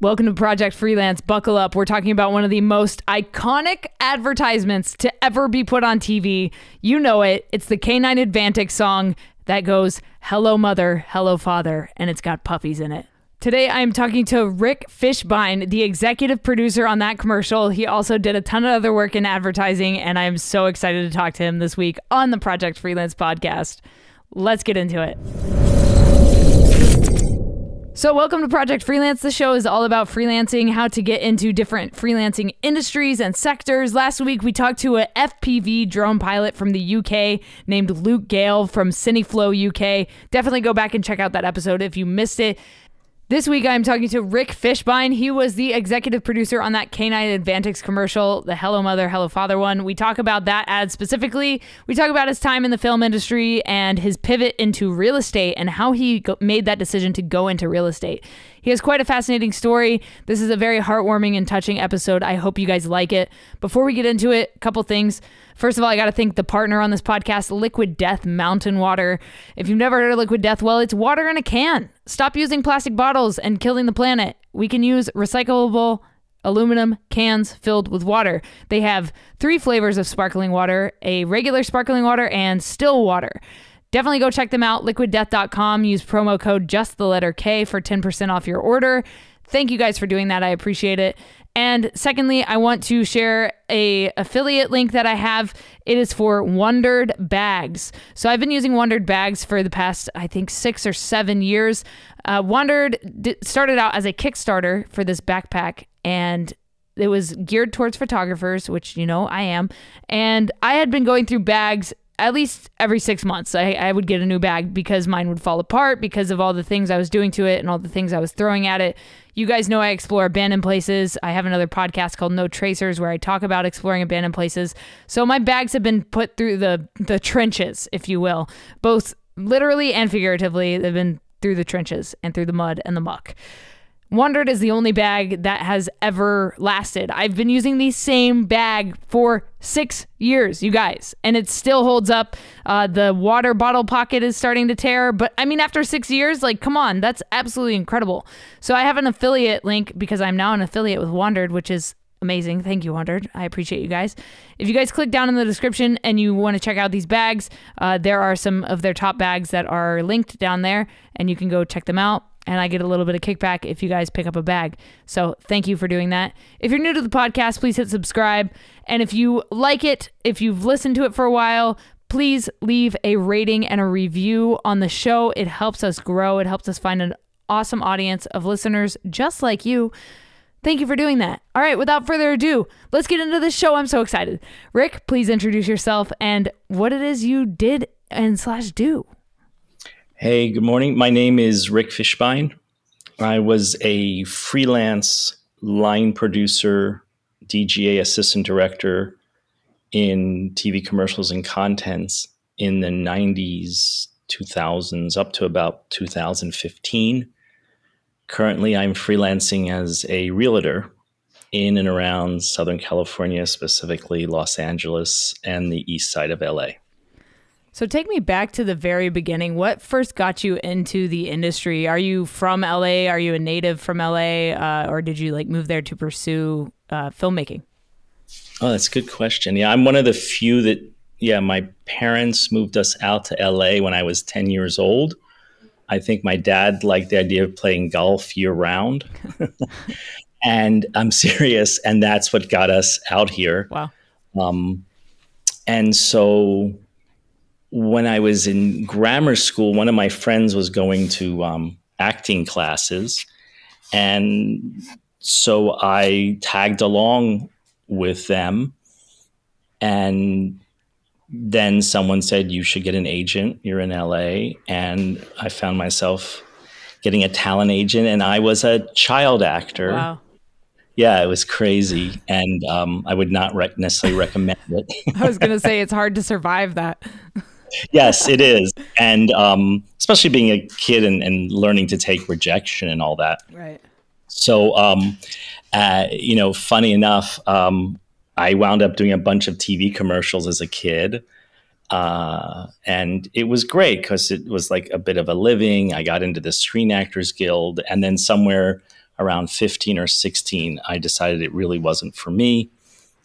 Welcome to Project Freelance. Buckle up. We're talking about one of the most iconic advertisements to ever be put on TV. You know it. It's the K9 Advantix song that goes, "Hello Mother, Hello Father," and it's got puppies in it. Today, I'm talking to Rick Fishbein, the executive producer on that commercial. He also did a ton of other work in advertising, and I'm so excited to talk to him this week on the Project Freelance podcast. Let's get into it. So welcome to Project Freelance. The show is all about freelancing, how to get into different freelancing industries and sectors. Last week, we talked to a FPV drone pilot from the UK named Luke Gale from Cineflow UK. Definitely go back and check out that episode if you missed it. This week, I'm talking to Rick Fishbein. He was the executive producer on that K9 Advantix commercial, the Hello Mother, Hello Father one. We talk about that ad specifically. We talk about his time in the film industry and his pivot into real estate and how he made that decision to go into real estate. He has quite a fascinating story. This is a very heartwarming and touching episode. I hope you guys like it. Before we get into it, a couple things. First of all, I got to thank the partner on this podcast, Liquid Death Mountain Water. If you've never heard of Liquid Death, well, it's water in a can. Stop using plastic bottles and killing the planet. We can use recyclable aluminum cans filled with water. They have 3 flavors of sparkling water, a regular sparkling water and still water. Definitely go check them out, liquiddeath.com. Use promo code JUSTTHELETTERK for 10% off your order. Thank you guys for doing that. I appreciate it. And secondly, I want to share a affiliate link that I have. It is for Wondered Bags. So I've been using Wondered Bags for the past, I think, 6 or 7 years. Wondered started out as a Kickstarter for this backpack, and it was geared towards photographers, which, you know, I am. And I had been going through bags at least every 6 months. I would get a new bag because mine would fall apart because of all the things I was doing to it and all the things I was throwing at it. You guys know I explore abandoned places. I have another podcast called No Tracers where I talk about exploring abandoned places. So my bags have been put through the trenches, if you will, both literally and figuratively. They've been through the trenches and through the mud and the muck. Wondered is the only bag that has ever lasted. I've been using the same bag for 6 years, you guys, and it still holds up. The water bottle pocket is starting to tear, but I mean, after 6 years, like, come on, that's absolutely incredible. So I have an affiliate link because I'm now an affiliate with Wondered, which is amazing. Thank you, Wondered. I appreciate you guys. If you guys click down in the description and you want to check out these bags, there are some of their top bags that are linked down there, and you can go check them out. And I get a little bit of kickback if you guys pick up a bag. So thank you for doing that. If you're new to the podcast, please hit subscribe. And if you like it, if you've listened to it for a while, please leave a rating and a review on the show. It helps us grow. It helps us find an awesome audience of listeners just like you. Thank you for doing that. All right, without further ado, let's get into this show. I'm so excited. Rick, please introduce yourself and what it is you did and / do. Hey, good morning. My name is Rick Fishbein. I was a freelance line producer, DGA assistant director in TV commercials and contents in the 90s, 2000s, up to about 2015. Currently, I'm freelancing as a realtor in and around Southern California, specifically Los Angeles and the east side of LA. So take me back to the very beginning. What first got you into the industry? Are you from LA? Are you a native from LA? Or did you like move there to pursue filmmaking? Oh, that's a good question. Yeah, I'm one of the few that, my parents moved us out to LA when I was 10 years old. I think my dad liked the idea of playing golf year round. And I'm serious. And that's what got us out here. Wow. And so when I was in grammar school, one of my friends was going to acting classes. And so I tagged along with them. And then someone said, you should get an agent. You're in LA. And I found myself getting a talent agent. And I was a child actor. Wow. Yeah, it was crazy. And I would not necessarily recommend it. I was going to say, it's hard to survive that. Yes, it is. And especially being a kid and learning to take rejection and all that. Right. So, funny enough, I wound up doing a bunch of TV commercials as a kid. And it was great because it was like a bit of a living. I got into the Screen Actors Guild. And then somewhere around 15 or 16, I decided it really wasn't for me.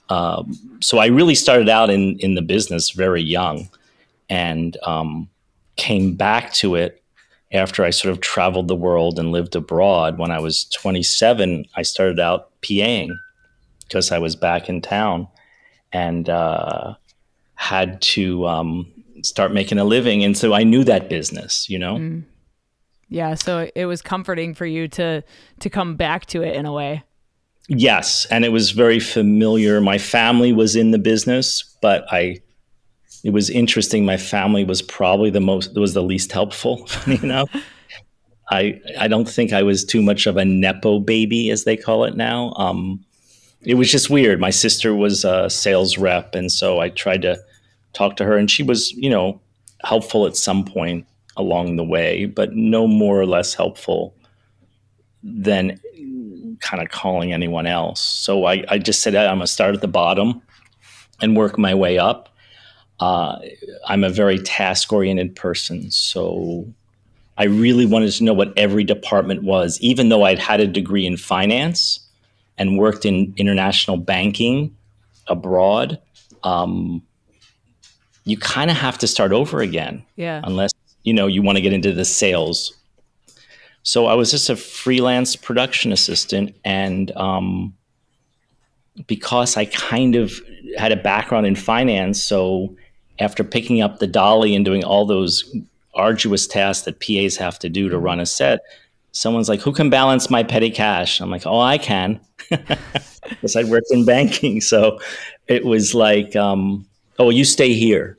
So I really started out in the business very young, and came back to it after I sort of traveled the world and lived abroad. When I was 27, I started out PAing because I was back in town and had to start making a living. And so I knew that business, you know? Mm. Yeah. So it was comforting for you to come back to it in a way. Yes. And it was very familiar. My family was in the business, but it was interesting. My family was probably the least helpful, you know? I don't think I was too much of a Nepo baby, as they call it now. It was just weird. My sister was a sales rep, and so I tried to talk to her, and she was, you know, helpful at some point along the way, but no more or less helpful than kind of calling anyone else. So I just said, I'm going to start at the bottom and work my way up. I'm a very task-oriented person, so I really wanted to know what every department was, even though I'd had a degree in finance and worked in international banking abroad. You kind of have to start over again, unless you want to get into the sales. So I was just a freelance production assistant, and because I kind of had a background in finance, so after picking up the dolly and doing all those arduous tasks that PAs have to do to run a set, someone's like, who can balance my petty cash? I'm like, oh, I can. Because I worked in banking. So it was like, oh, you stay here.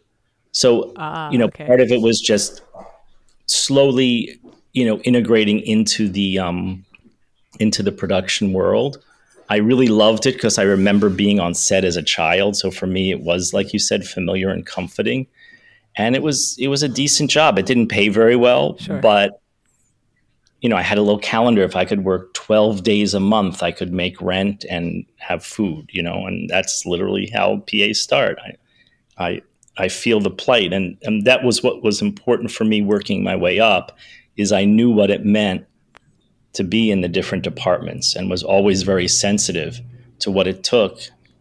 So, okay. Part of it was just slowly, integrating into the production world. I really loved it because I remember being on set as a child. So for me, it was, like you said, familiar and comforting. And it was a decent job. It didn't pay very well, sure. But, I had a little calendar. If I could work 12 days a month, I could make rent and have food, and that's literally how PAs start. I feel the plight. And that was what was important for me working my way up, is I knew what it meant to be in the different departments and was always very sensitive to what it took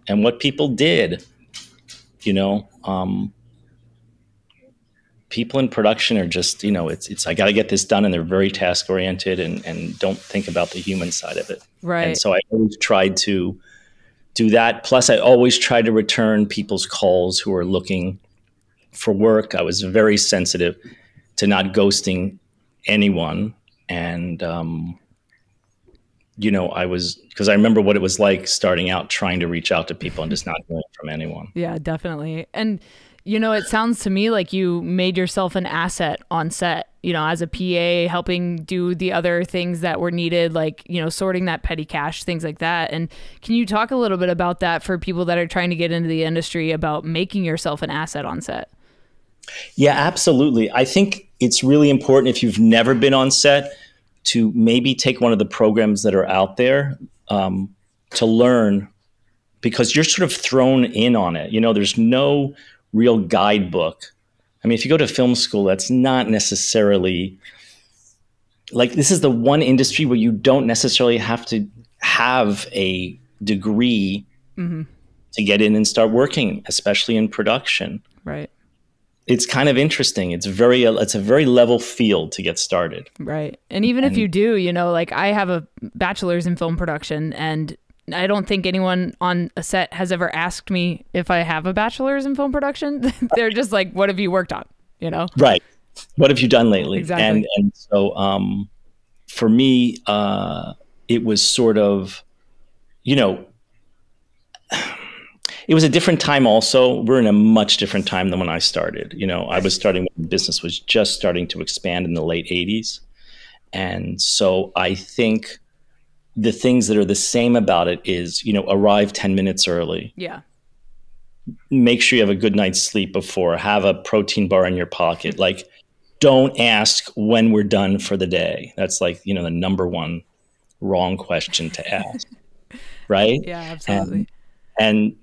and what people did. People in production are just, it's I got to get this done, and they're very task oriented and don't think about the human side of it. Right. And so I always tried to do that. Plus, I always tried to return people's calls who are looking for work. I was very sensitive to not ghosting anyone. And, because I remember what it was like starting out trying to reach out to people and just not hearing from anyone. Yeah, definitely. And, it sounds to me like you made yourself an asset on set, as a PA, helping do the other things that were needed, like, sorting that petty cash, things like that. And can you talk a little bit about that for people that are trying to get into the industry, about making yourself an asset on set? Yeah, absolutely. I think it's really important, if you've never been on set, to maybe take one of the programs that are out there to learn, because you're sort of thrown in on it. There's no real guidebook. I mean, if you go to film school, that's not necessarily like, this is the one industry where you don't necessarily have to have a degree to get in and start working, especially in production. Right. It's kind of interesting. It's a very level field to get started. Right. And even if you do, like, I have a bachelor's in film production, and I don't think anyone on a set has ever asked me if I have a bachelor's in film production. They're just like, what have you worked on? Right. What have you done lately? Exactly. And so for me, it was sort of, it was a different time also. We're in a much different time than when I started. I was starting when the business was just starting to expand in the late 80s. And so I think the things that are the same about it is, arrive 10 minutes early. Yeah. Make sure you have a good night's sleep before. Have a protein bar in your pocket. Like, don't ask when we're done for the day. That's like, the number one wrong question to ask. Right? Yeah, absolutely. And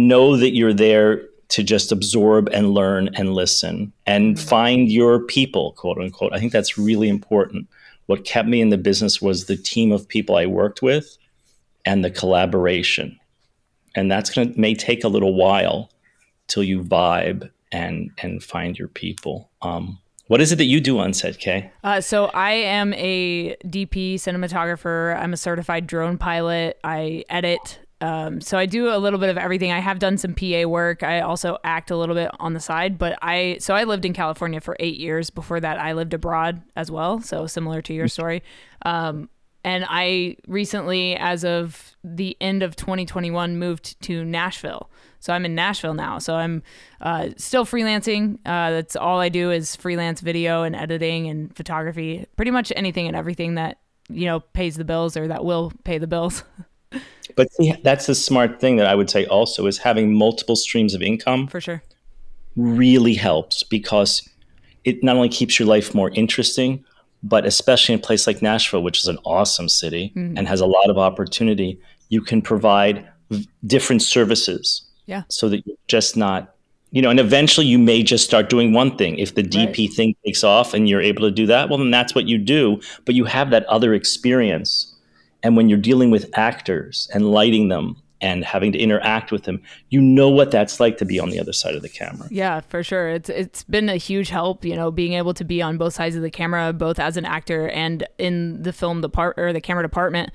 know that you're there to just absorb and learn and listen and find your people, quote unquote. I think that's really important. What kept me in the business was the team of people I worked with and the collaboration. And may take a little while till you vibe and find your people. What is it that you do on set, Kay? So I am a DP cinematographer. I'm a certified drone pilot. I edit. So I do a little bit of everything. I have done some PA work. I also act a little bit on the side, but I lived in California for 8 years. Before that, I lived abroad as well. So similar to your story. And I recently, as of the end of 2021, moved to Nashville. So I'm in Nashville now. So I'm still freelancing. That's all I do is freelance video and editing and photography. Pretty much anything and everything that, pays the bills or that will pay the bills. But see, that's the smart thing that I would say also is having multiple streams of income. For sure. Really helps because it not only keeps your life more interesting, but especially in a place like Nashville, which is an awesome city and has a lot of opportunity, you can provide different services. Yeah. So that you're just not, and eventually you may just start doing one thing. If the DP thing takes off and you're able to do that, well, then that's what you do. But you have that other experience. And when you're dealing with actors and lighting them and having to interact with them, you know what that's like to be on the other side of the camera. Yeah, for sure. It's been a huge help, being able to be on both sides of the camera, both as an actor and in the film or the camera department.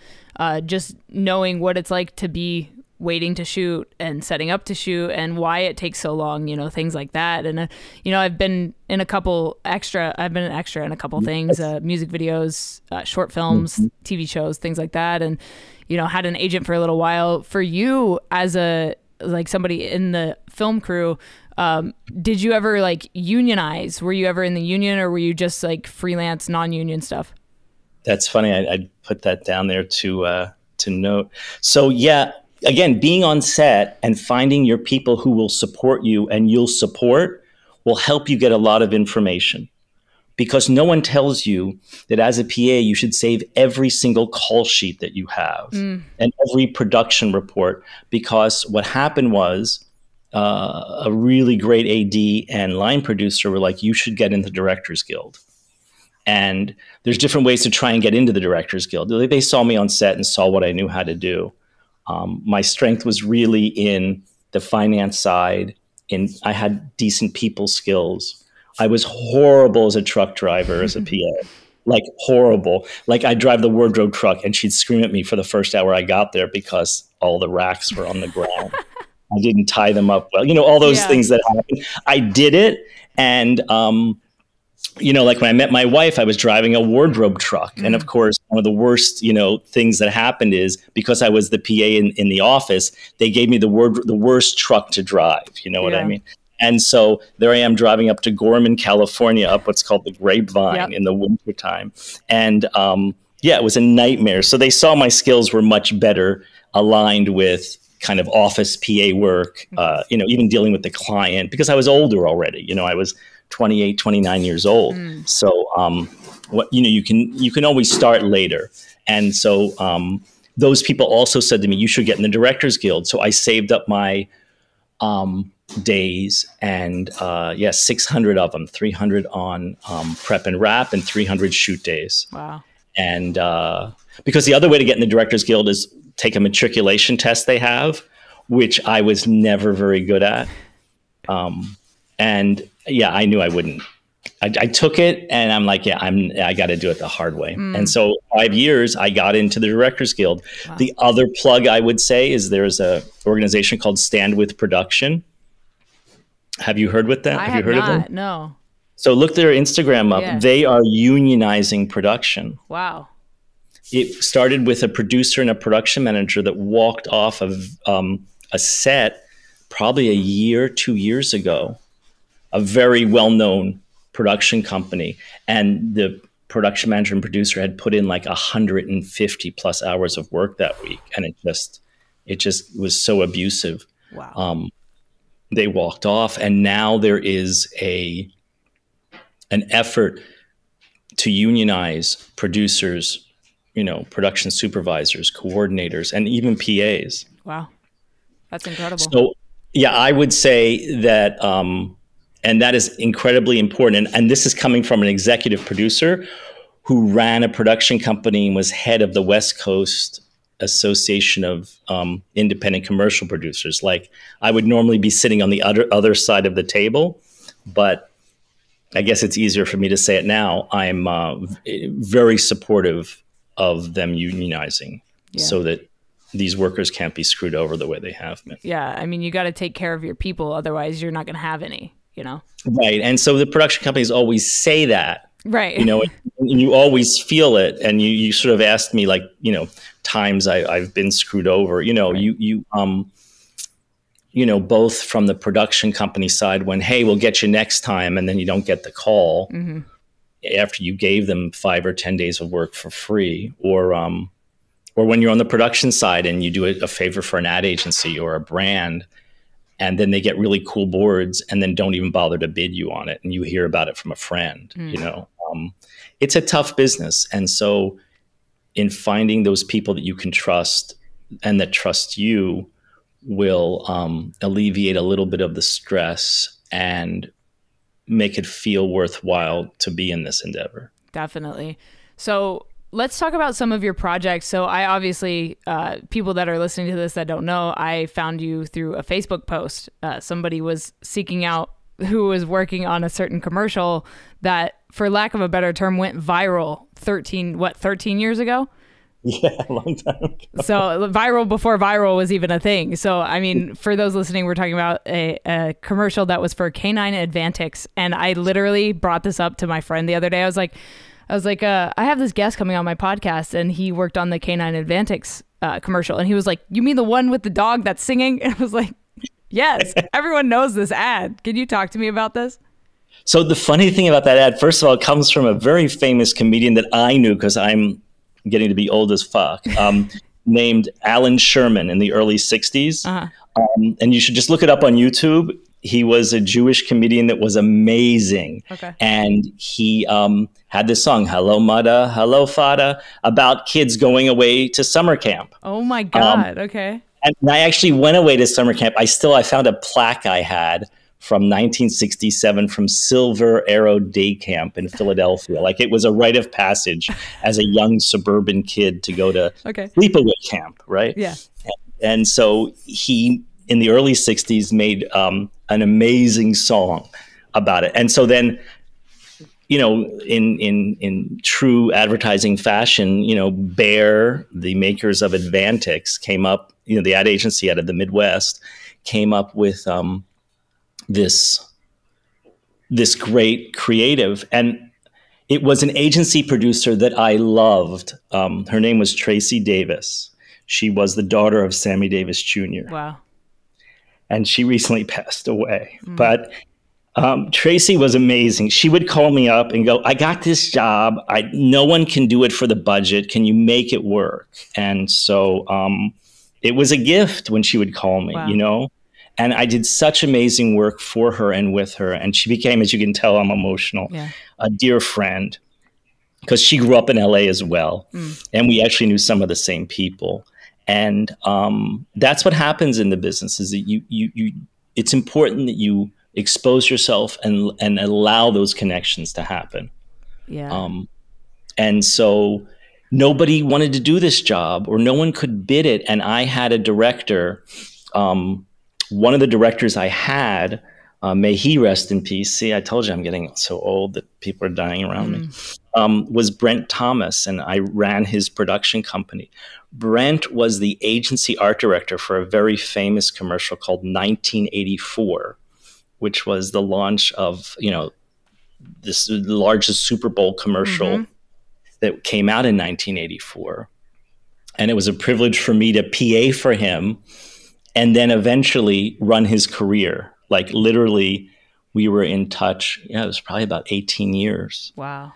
Just knowing what it's like to be waiting to shoot and setting up to shoot and why it takes so long, things like that. And I've been in a couple extra. I've been an extra in a couple things, music videos, short films, TV shows, things like that. And had an agent for a little while. For you as somebody in the film crew, did you ever unionize? Were you ever in the union or were you just freelance non-union stuff? That's funny. I put that down there to note. So yeah, again, being on set and finding your people who will support you and you'll support will help you get a lot of information. Because no one tells you that as a PA, you should save every single call sheet that you have and every production report. Because what happened was a really great AD and line producer were like, you should get into the Directors Guild. And there's different ways to try and get into the Directors Guild. They saw me on set and saw what I knew how to do. My strength was really in the finance side. I had decent people skills. I was horrible as a truck driver, as a PA, horrible. I'd drive the wardrobe truck and she'd scream at me for the first hour I got there because all the racks were on the ground. I didn't tie them up well, all those things that happen. I did it. And, when I met my wife, I was driving a wardrobe truck. And of course, one of the worst, things that happened is because I was the PA in the office, they gave me the worst truck to drive. You know what I mean? And so there I am driving up to Gorman, California, up what's called the Grapevine in the wintertime. And it was a nightmare. So they saw my skills were much better aligned with kind of office PA work, even dealing with the client because I was older already. I was 28, 29 years old. So you can always start later. And so those people also said to me, you should get in the Directors Guild. So I saved up my days and 600 of them, 300 on prep and wrap and 300 shoot days. Wow. And because the other way to get in the Directors Guild is take a matriculation test they have, which I was never very good at. I knew I wouldn't. I took it and I'm like, I got to do it the hard way. And so 5 years I got into the Directors Guild. Wow. The other plug I would say is there's a organization called Stand With Production. Have you heard with that? Have you heard of them? No. So look their Instagram up. Yeah. They are unionizing production. Wow. It started with a producer and a production manager that walked off of a set probably a year, 2 years ago, a very well-known production company. And the production manager and producer had put in 150 plus hours of work that week. And it just was so abusive. Wow. They walked off, and now there is an effort to unionize producers, production supervisors, coordinators, and even PAs. Wow. That's incredible. So, I would say that, and that is incredibly important. And this is coming from an executive producer who ran a production company and was head of the West Coast Association of Independent Commercial Producers. Like, I would normally be sitting on the other side of the table, but I guess it's easier for me to say it now. I'm very supportive of them unionizing so that these workers can't be screwed over the way they have been. Yeah, I mean, you got to take care of your people, otherwise you're not going to have any, you know? Right, and so the production companies always say that. Right. You know, and you always feel it, and you sort of asked me, like, you know, times I've been screwed over. You know, right. You know, both from the production company side, when, hey, we'll get you next time, and then you don't get the call after you gave them 5 or 10 days of work for free, or when you're on the production side and you do a favor for an ad agency or a brand, and then they get really cool boards and then don't even bother to bid you on it, and you hear about it from a friend. You know, it's a tough business, and so in finding those people that you can trust and that trust you will alleviate a little bit of the stress and make it feel worthwhile to be in this endeavor. Definitely. So let's talk about some of your projects. So I obviously, people that are listening to this that don't know, I found you through a Facebook post. Somebody was seeking out who was working on a certain commercial that, for lack of a better term, went viral 13 years ago? Yeah, a long time ago. So viral before viral was even a thing. So, I mean, for those listening, we're talking about a commercial that was for K9 Advantix. And I literally brought this up to my friend the other day. I was like, I have this guest coming on my podcast, and he worked on the K9 Advantix commercial. And he was like, you mean the one with the dog that's singing? And I was like, yes, everyone knows this ad. Can you talk to me about this? So the funny thing about that ad, first of all, it comes from a very famous comedian that I knew, because I'm getting to be old as fuck, named Alan Sherman in the early 60s. And you should just look it up on YouTube. He was a Jewish comedian that was amazing. Okay. And he had this song, Hello Mudda, Hello Fada, about kids going away to summer camp. Oh my God, okay. And I actually went away to summer camp. I found a plaque I had from 1967 from Silver Arrow Day Camp in Philadelphia. Like, it was a rite of passage as a young suburban kid to go to sleepaway camp, right? Yeah. And so he, in the early 60s, made an amazing song about it. And so then, you know, in true advertising fashion, you know, Bayer, the makers of Advantix, came up, you know, the ad agency out of the Midwest, came up with this great creative. And it was an agency producer that I loved. Her name was Tracy Davis. She was the daughter of Sammy Davis Jr. Wow. And she recently passed away. But Tracy was amazing. She would call me up and go, I got this job. No one can do it for the budget. Can you make it work? And so it was a gift when she would call me, you know? And I did such amazing work for her and with her. And she became, as you can tell, I'm emotional, a dear friend, because she grew up in LA as well. And we actually knew some of the same people. And that's what happens in the business, is that it's important that you expose yourself and allow those connections to happen. Yeah. And so nobody wanted to do this job, or no one could bid it. And I had a director, one of the directors I had, may he rest in peace. See, I told you I'm getting so old that people are dying around me, was Brent Thomas, and I ran his production company. Brent was the agency art director for a very famous commercial called 1984, which was the launch of, you know, the largest Super Bowl commercial that came out in 1984. And it was a privilege for me to PA for him, and then eventually run his career. Like, literally, we were in touch. Yeah, it was probably about 18 years. Wow.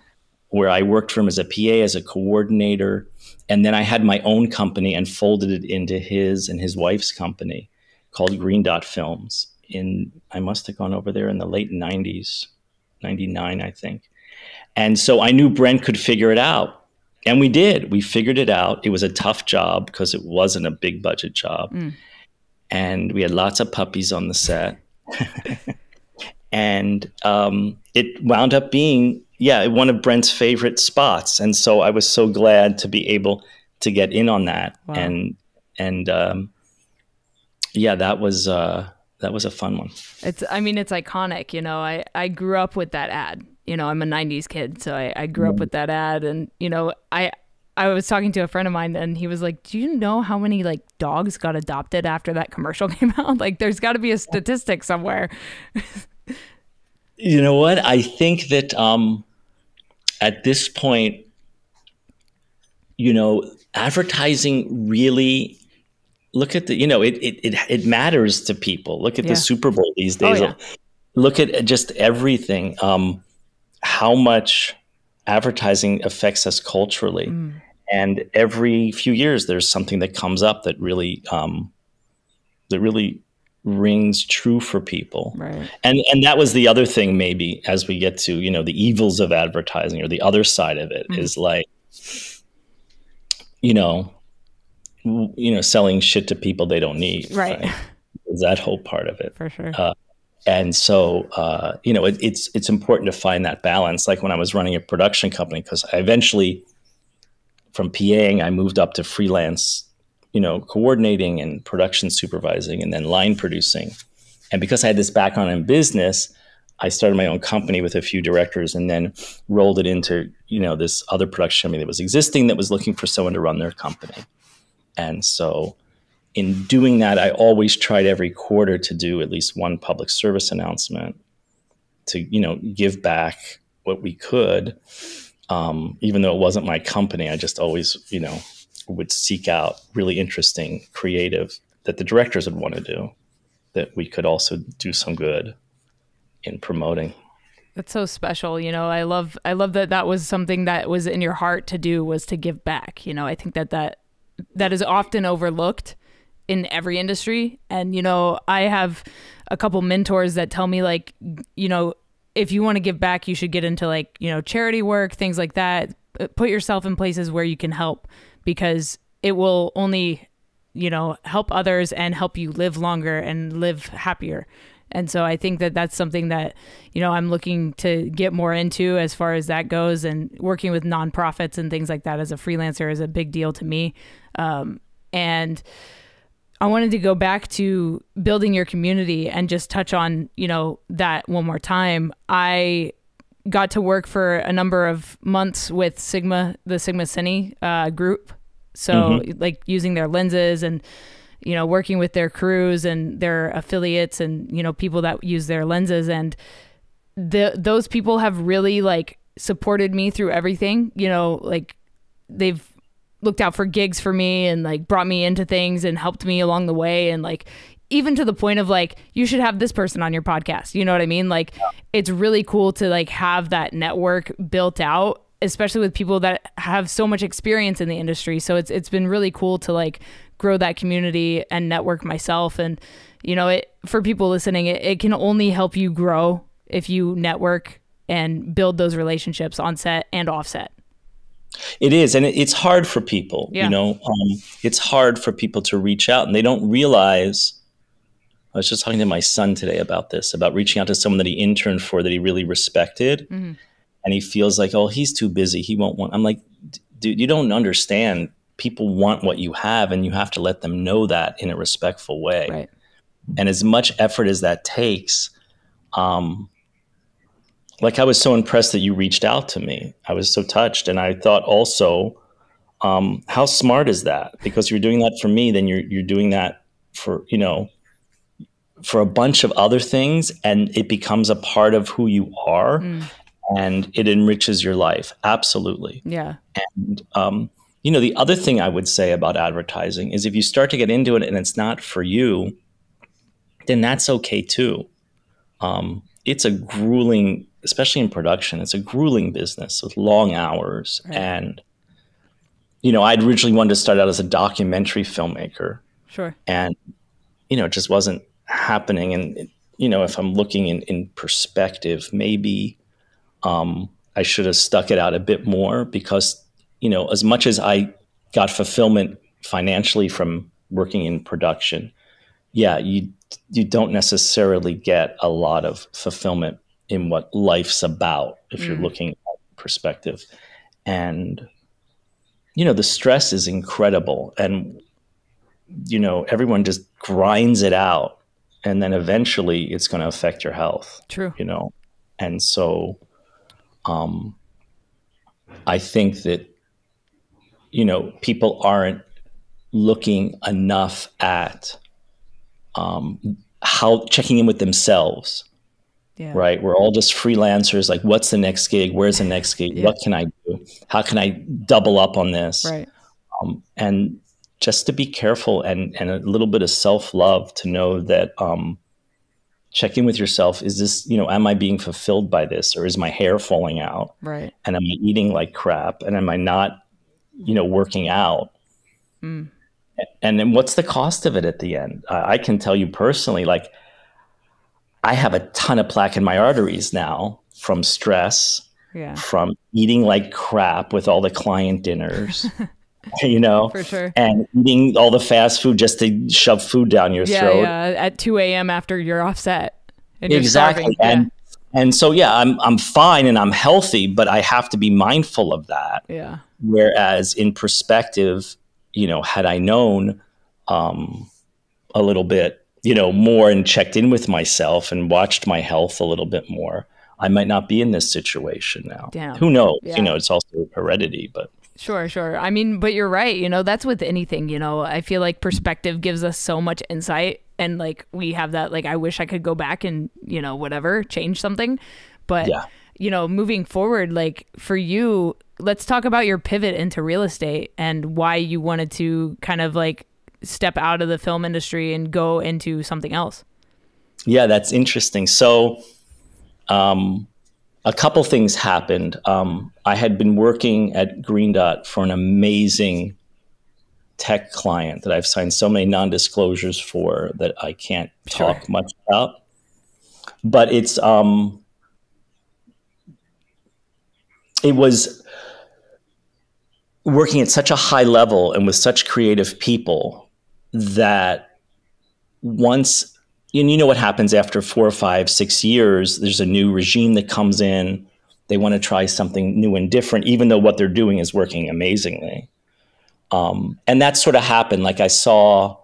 Where I worked for him as a PA, as a coordinator. And then I had my own company and folded it into his and his wife's company called Green Dot Films. I must have gone over there in the late 90s, 99, I think. And so I knew Brent could figure it out. And we did. We figured it out. It was a tough job because it wasn't a big budget job. And we had lots of puppies on the set. And it wound up being yeah, one of Brent's favorite spots. And so I was so glad to be able to get in on that. Wow. And yeah, that was a fun one. I mean, it's iconic. You know, I grew up with that ad. You know, I'm a 90s kid, so I grew up with that ad. And, you know, I was talking to a friend of mine and he was like, do you know how many like dogs got adopted after that commercial came out? Like, there's got to be a statistic somewhere. You know what? I think that at this point, you know, advertising really, look at the, you know, it matters to people. Look at the Super Bowl these days. Look at just everything. How much advertising affects us culturally. And every few years, there's something that comes up that really rings true for people. Right. And that was the other thing, maybe, as we get to, you know, the evils of advertising, or the other side of it is like, you know, selling shit to people they don't need. Right. Is that whole part of it. For sure. And so, you know, it's important to find that balance. Like when I was running a production company, because I eventually, from PAing, I moved up to freelance, you know, coordinating and production supervising and then line producing. And because I had this background in business, I started my own company with a few directors and then rolled it into, you know, this other production company that was existing that was looking for someone to run their company. And so in doing that, I always tried every quarter to do at least one public service announcement to, you know, give back what we could. Even though it wasn't my company, I just always, you know, would seek out really interesting, creative, that the directors would want to do, that we could also do some good in promoting. That's so special. You know, I love that was something that was in your heart to do, was to give back. You know, I think that is often overlooked in every industry. And, you know, I have a couple mentors that tell me, like, you know, if you want to give back, you should get into, like, you know, charity work, things like that. Put yourself in places where you can help, because it will only, you know, help others and help you live longer and live happier. And so I think that that's something that, you know, I'm looking to get more into as far as that goes, and working with nonprofits and things like that as a freelancer is a big deal to me. And I wanted to go back to building your community and just touch on, you know, that one more time. I got to work for a number of months with the Sigma Cine group. So like using their lenses and, you know, working with their crews and their affiliates and, you know, people that use their lenses. And those people have really, like, supported me through everything. You know, like, they've looked out for gigs for me and, like, brought me into things and helped me along the way. And, like, even to the point of, like, you should have this person on your podcast. You know what I mean? Like, it's really cool to, like, have that network built out, especially with people that have so much experience in the industry. So it's been really cool to, like, grow that community and network myself. And, you know, for people listening, it can only help you grow if you network and build those relationships on set and off set. It is. And it's hard for people, you know, it's hard for people to reach out, and they don't realize. I was just talking to my son today about this, about reaching out to someone that he interned for that he really respected. And he feels like, oh, he's too busy, he won't want. I'm like, dude, you don't understand. People want what you have, and you have to let them know that in a respectful way. Right. And as much effort as that takes, like, I was so impressed that you reached out to me. I was so touched. And I thought also, how smart is that? Because you're doing that for me, then you're doing that for, you know, for a bunch of other things, and it becomes a part of who you are, and it enriches your life. Absolutely. Yeah. And, you know, the other thing I would say about advertising is if you start to get into it and it's not for you, then that's okay too. It's a grueling, especially in production, it's a grueling business with long hours. Right. And, you know, I'd originally wanted to start out as a documentary filmmaker. Sure. And, you know, it just wasn't happening. And, you know, if I'm looking in perspective, maybe I should have stuck it out a bit more, because, you know, as much as I got fulfillment financially from working in production, yeah, you don't necessarily get a lot of fulfillment in what life's about if you're looking at perspective. And, you know, the stress is incredible. And, you know, everyone just grinds it out. And then eventually it's going to affect your health. True. You know? And so I think that, you know, people aren't looking enough at how checking in with themselves. Yeah. Right. We're all just freelancers. Like, what's the next gig? Where's the next gig? Yeah. What can I do? How can I double up on this? Right. And just to be careful and a little bit of self-love to know that check in with yourself. Is this, you know, am I being fulfilled by this, or is my hair falling out? Right. And am I eating like crap? And am I not, you know, working out? And then what's the cost of it at the end? I can tell you personally, like, I have a ton of plaque in my arteries now from stress, from eating like crap with all the client dinners, you know, for sure, and eating all the fast food just to shove food down your throat. Yeah, at 2 a.m. after you're offset. And exactly. And so, yeah, I'm fine and I'm healthy, but I have to be mindful of that. Yeah. Whereas in perspective, you know, had I known a little bit, you know, more and checked in with myself and watched my health a little bit more, I might not be in this situation now. Damn. Who knows? Yeah. You know, it's also heredity, but. Sure. I mean, but you're right. You know, that's with anything, you know, I feel like perspective gives us so much insight, and like we have that, like, I wish I could go back and, you know, whatever, change something. But, you know, moving forward, like for you, let's talk about your pivot into real estate and why you wanted to kind of like step out of the film industry and go into something else. Yeah, that's interesting. So a couple things happened. I had been working at Green Dot for an amazing tech client that I've signed so many non-disclosures for that I can't talk much about. But it was working at such a high level and with such creative people that once, and you know what happens after 4 or 5, 6 years, there's a new regime that comes in. They want to try something new and different, even though what they're doing is working amazingly. And that sort of happened. Like, I saw,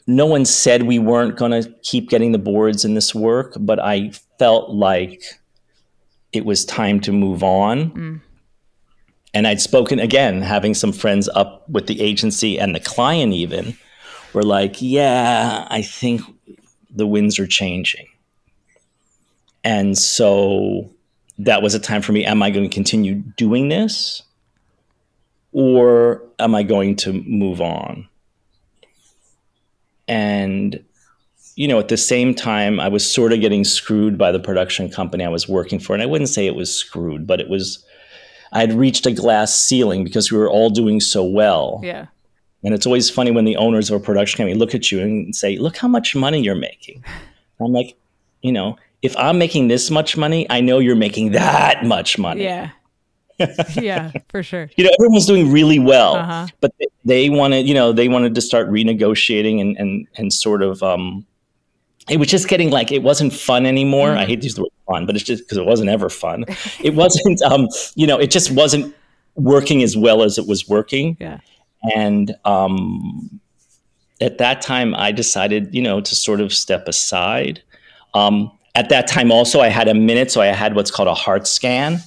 no one said we weren't going to keep getting the boards in this work, but I felt like it was time to move on. And I'd spoken, again, having some friends up with the agency and the client even were like, yeah, I think the winds are changing. And so that was a time for me. Am I going to continue doing this, or am I going to move on? And, you know, at the same time, I was sort of getting screwed by the production company I was working for. And I wouldn't say it was screwed, but it was, I had reached a glass ceiling because we were all doing so well. Yeah. And it's always funny when the owners of a production company look at you and say, look how much money you're making. I'm like, you know, if I'm making this much money, I know you're making that much money. Yeah. Yeah, for sure. You know, everyone's doing really well, but they wanted, you know, they wanted to start renegotiating and sort of, it was just getting like, it wasn't fun anymore. I hate to use the word fun, but it's just because it wasn't ever fun. It wasn't, you know, it just wasn't working as well as it was working. Yeah. And at that time, I decided, you know, to sort of step aside. At that time also, I had a minute, so I had what's called a heart scan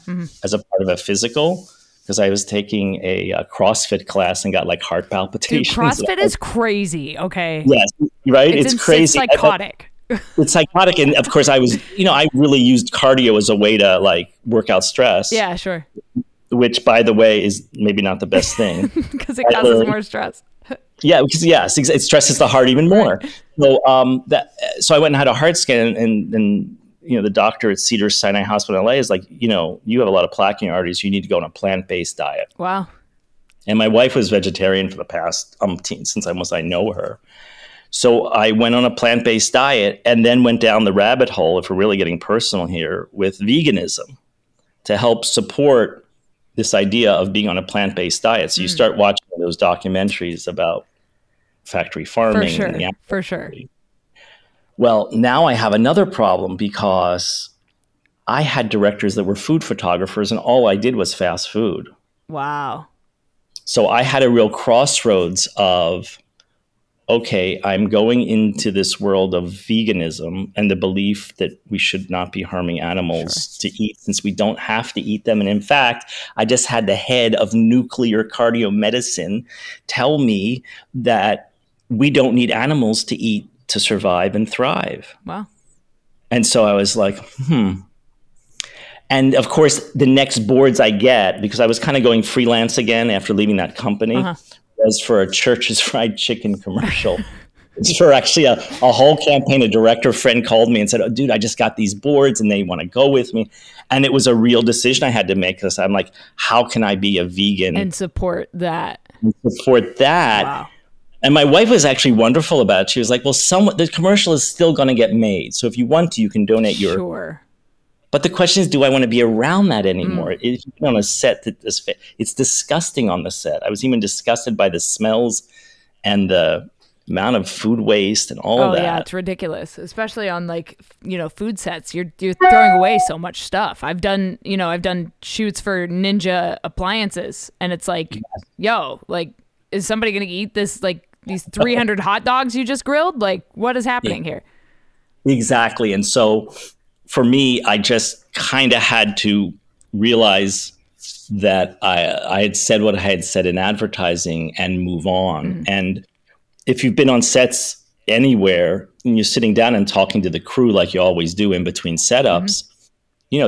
as a part of a physical, because I was taking a CrossFit class and got like heart palpitations. Dude, CrossFit is crazy. Okay. Yes, right? It's crazy. It's psychotic. It's psychotic. And of course, I was, you know, I really used cardio as a way to like work out stress. Yeah, sure. Which, by the way, is maybe not the best thing. Because it causes more stress. Yeah, because yes, it stresses the heart even more. Right. So I went and had a heart scan, and you know, the doctor at Cedars-Sinai Hospital in LA is like, you know, you have a lot of plaque in your arteries. You need to go on a plant-based diet. Wow. And my wife was vegetarian for the past since I know her. So I went on a plant-based diet and then went down the rabbit hole, if we're really getting personal here, with veganism to help support this idea of being on a plant-based diet. So you start watching those documentaries about factory farming. For sure. Well, now I have another problem because I had directors that were food photographers, and all I did was fast food. Wow. So I had a real crossroads of, okay, I'm going into this world of veganism and the belief that we should not be harming animals to eat, since we don't have to eat them. And in fact, I just had the head of nuclear cardiomedicine tell me that we don't need animals to eat to survive and thrive. Wow. And so I was like, And of course, the next boards I get, because I was kind of going freelance again after leaving that company, was for a Church's Fried Chicken commercial. It's for actually a whole campaign. A director friend called me and said, "Oh, dude, I just got these boards and they want to go with me." And it was a real decision I had to make, because I'm like, how can I be a vegan? And support that. Wow. And my wife was actually wonderful about it. She was like, well, the commercial is still going to get made. So if you want to, you can donate your... Sure. But the question is, do I want to be around that anymore? If you've been on a set it's disgusting on the set. I was even disgusted by the smells and the amount of food waste and all of that. Oh yeah, it's ridiculous, especially on food sets. You're throwing away so much stuff. I've done shoots for Ninja appliances, and it's like, yo, like, is somebody going to eat this, like, these 300 hot dogs you just grilled? Like, what is happening here? Exactly. And so for me, I just kind of had to realize that I had said what I had said in advertising and move on. And if you've been on sets anywhere and you're sitting down and talking to the crew like you always do in between setups,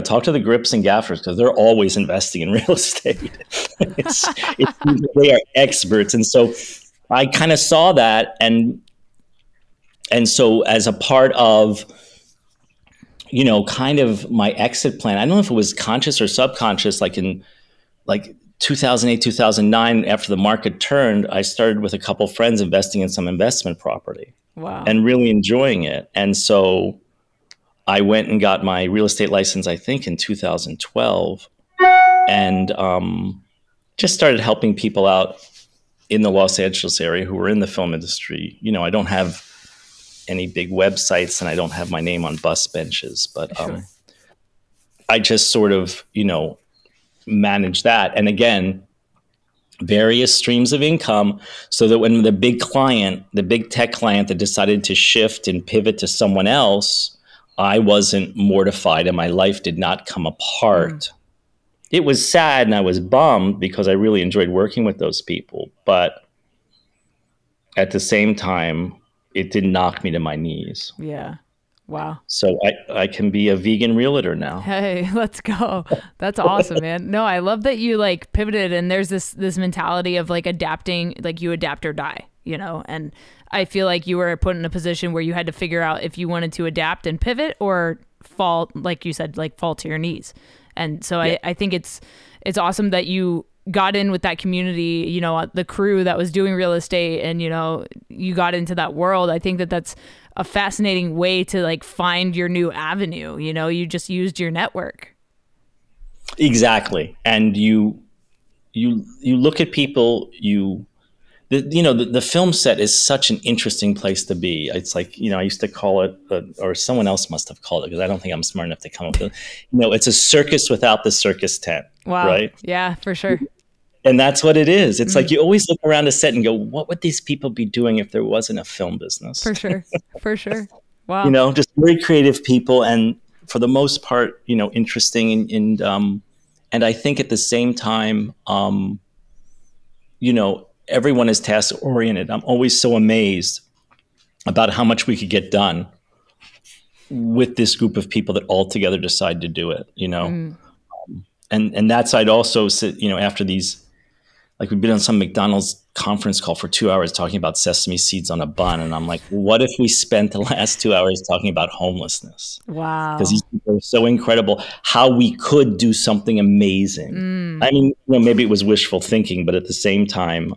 talk to the grips and gaffers, because they're always investing in real estate. They are experts. And so I kind of saw that. And so as a part of, kind of my exit plan, I don't know if it was conscious or subconscious, like in 2008, 2009, after the market turned, I started with a couple friends investing in some investment property. Wow. And really enjoying it. And so I went and got my real estate license, I think in 2012, and just started helping people out in the Los Angeles area who were in the film industry. I don't have any big websites and I don't have my name on bus benches, but I just sort of, manage that. And again, various streams of income, so that when the big tech client that decided to shift and pivot to someone else, I wasn't mortified and my life did not come apart. It was sad and I was bummed because I really enjoyed working with those people. But at the same time, it didn't knock me to my knees. Yeah. Wow. So I can be a vegan realtor now. Hey, let's go. That's awesome, man. No, I love that you like pivoted, and there's this mentality of like adapting, like you adapt or die, and I feel like you were put in a position where you had to figure out if you wanted to adapt and pivot or fall, like you said, like fall to your knees. And so I think it's awesome that you got in with that community, the crew that was doing real estate, and, you got into that world. I think that that's a fascinating way to like find your new avenue. You just used your network. Exactly. And you look at people, the film set is such an interesting place to be. It's like, I used to call it, or someone else must have called it, because I don't think I'm smart enough to come up with it. It's a circus without the circus tent. Wow. Right? Yeah, for sure. And that's what it is. It's like you always look around a set and go, what would these people be doing if there wasn't a film business? For sure. For sure. Wow. Just very creative people, and for the most part, interesting. And I think at the same time, everyone is task oriented. I'm always so amazed about how much we could get done with this group of people that all together decide to do it, And that's, I'd also sit, after these, like we've been on some McDonald's conference call for 2 hours talking about sesame seeds on a bun. And I'm like, what if we spent the last 2 hours talking about homelessness? Wow. Because these people are so incredible, how we could do something amazing. I mean, maybe it was wishful thinking, but at the same time,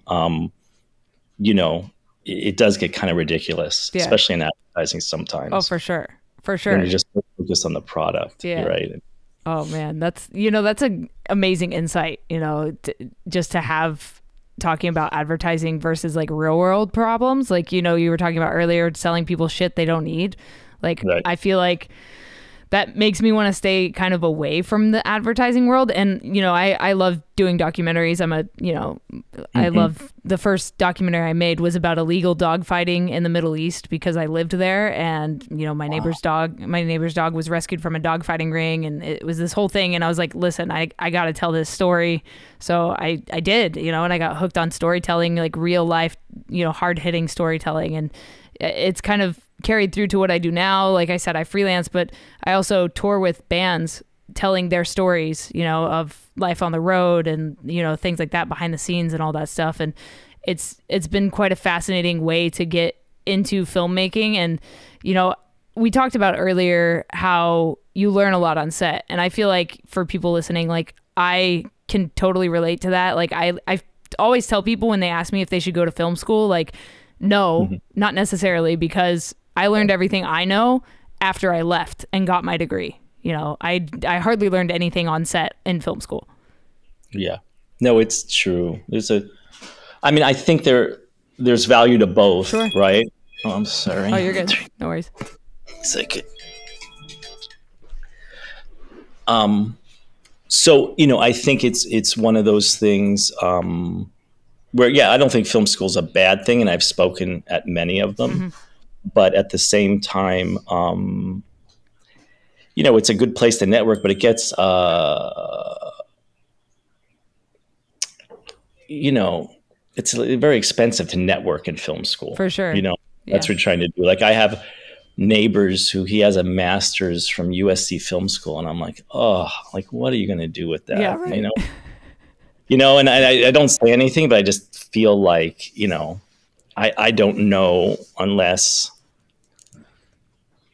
it does get kind of ridiculous, especially in advertising sometimes. Oh, for sure. For sure. And you just focus on the product. Yeah. Right. Oh man, that's an amazing insight, just to have talking about advertising versus like real world problems. Like, you were talking about earlier, selling people shit they don't need. Like, right. I feel like that makes me want to stay kind of away from the advertising world. And, I love doing documentaries. I love the first documentary I made was about illegal dog fighting in the Middle East because I lived there. And, my neighbor's dog was rescued from a dog fighting ring. And it was this whole thing. And I was like, listen, I got to tell this story. So I did, and I got hooked on storytelling, like real life, hard hitting storytelling. And it's kind of carried through to what I do now. Like I said, I freelance, but I also tour with bands telling their stories, of life on the road and, things like that behind the scenes and all that stuff. And it's been quite a fascinating way to get into filmmaking. And, we talked about earlier how you learn a lot on set. And I feel like for people listening, like I can totally relate to that. Like I always tell people when they ask me if they should go to film school, like, no, not necessarily, because I learned everything I know after I left and got my degree. I hardly learned anything on set in film school. Yeah, no, it's true. I think there's value to both, sure. Right? Oh, I'm sorry. Oh, you're good. No worries. Second. So, I think it's one of those things, where, I don't think film school is a bad thing. And I've spoken at many of them. But at the same time, it's a good place to network, but it gets, it's very expensive to network in film school. For sure. That's what we're trying to do. Like I have neighbors who he has a master's from USC Film School. And I'm like, oh, like, what are you going to do with that? Yeah, right. And I don't say anything, but I just feel like, I don't know unless,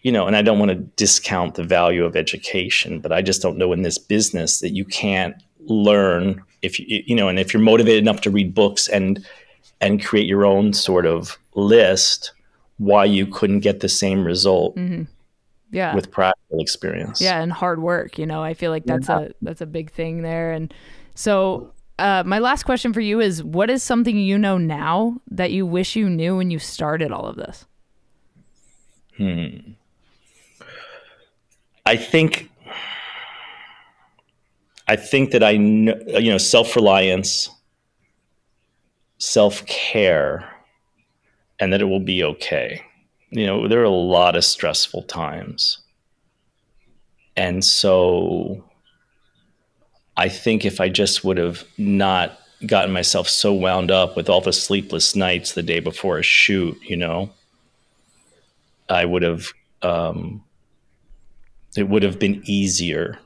and I don't want to discount the value of education, but I just don't know in this business that you can't learn if and if you're motivated enough to read books and create your own sort of list, why you couldn't get the same result with practical experience. Yeah. And hard work, I feel like that's a big thing there. And so, my last question for you is, what is something you know now that you wish you knew when you started all of this? I think that I know, self-reliance, self-care, and that it will be okay. There are a lot of stressful times. And so I think if I just would have not gotten myself so wound up with all the sleepless nights the day before a shoot, I would have, it would have been easier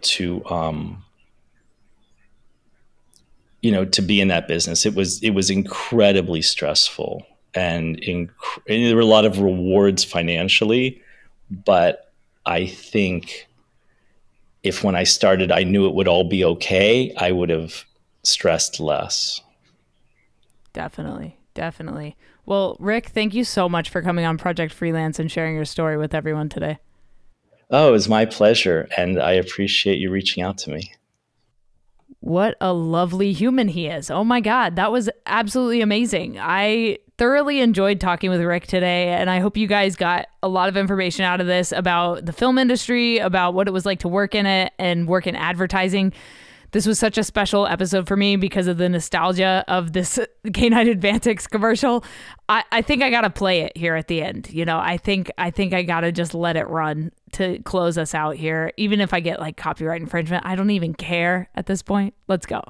to, to be in that business. It was incredibly stressful and there were a lot of rewards financially, but I think if when I started, I knew it would all be okay, I would have stressed less. Definitely. Definitely. Well, Rick, thank you so much for coming on Project Freelance and sharing your story with everyone today. Oh, it was my pleasure. And I appreciate you reaching out to me. What a lovely human he is. Oh my God, that was absolutely amazing. I thoroughly enjoyed talking with Rick today, and I hope you guys got a lot of information out of this about the film industry, about what it was like to work in it and work in advertising. This was such a special episode for me because of the nostalgia of this K9 Advantix commercial. I think I got to play it here at the end. I think I got to just let it run to close us out here. Even if I get like copyright infringement, I don't even care at this point. Let's go.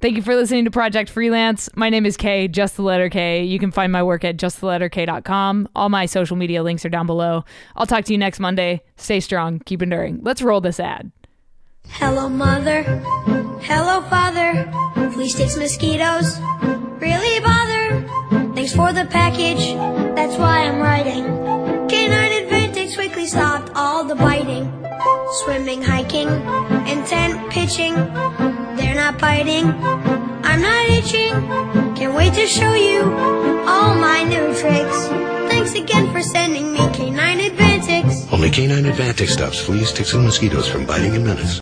Thank you for listening to Project Freelance. My name is K, just the letter K. You can find my work at justtheletterk.com. All my social media links are down below. I'll talk to you next Monday. Stay strong. Keep enduring. Let's roll this ad. Hello, mother. Hello, father. Flea sticks, mosquitoes really bother. Thanks for the package. That's why I'm writing. K9 Advantix quickly stopped all the biting. Swimming, hiking, and tent pitching. They're not biting. I'm not itching. Can't wait to show you all my new tricks. Thanks again for sending me K9 Advantix. Only K9 Advantix stops fleas, ticks, and mosquitoes from biting in minutes.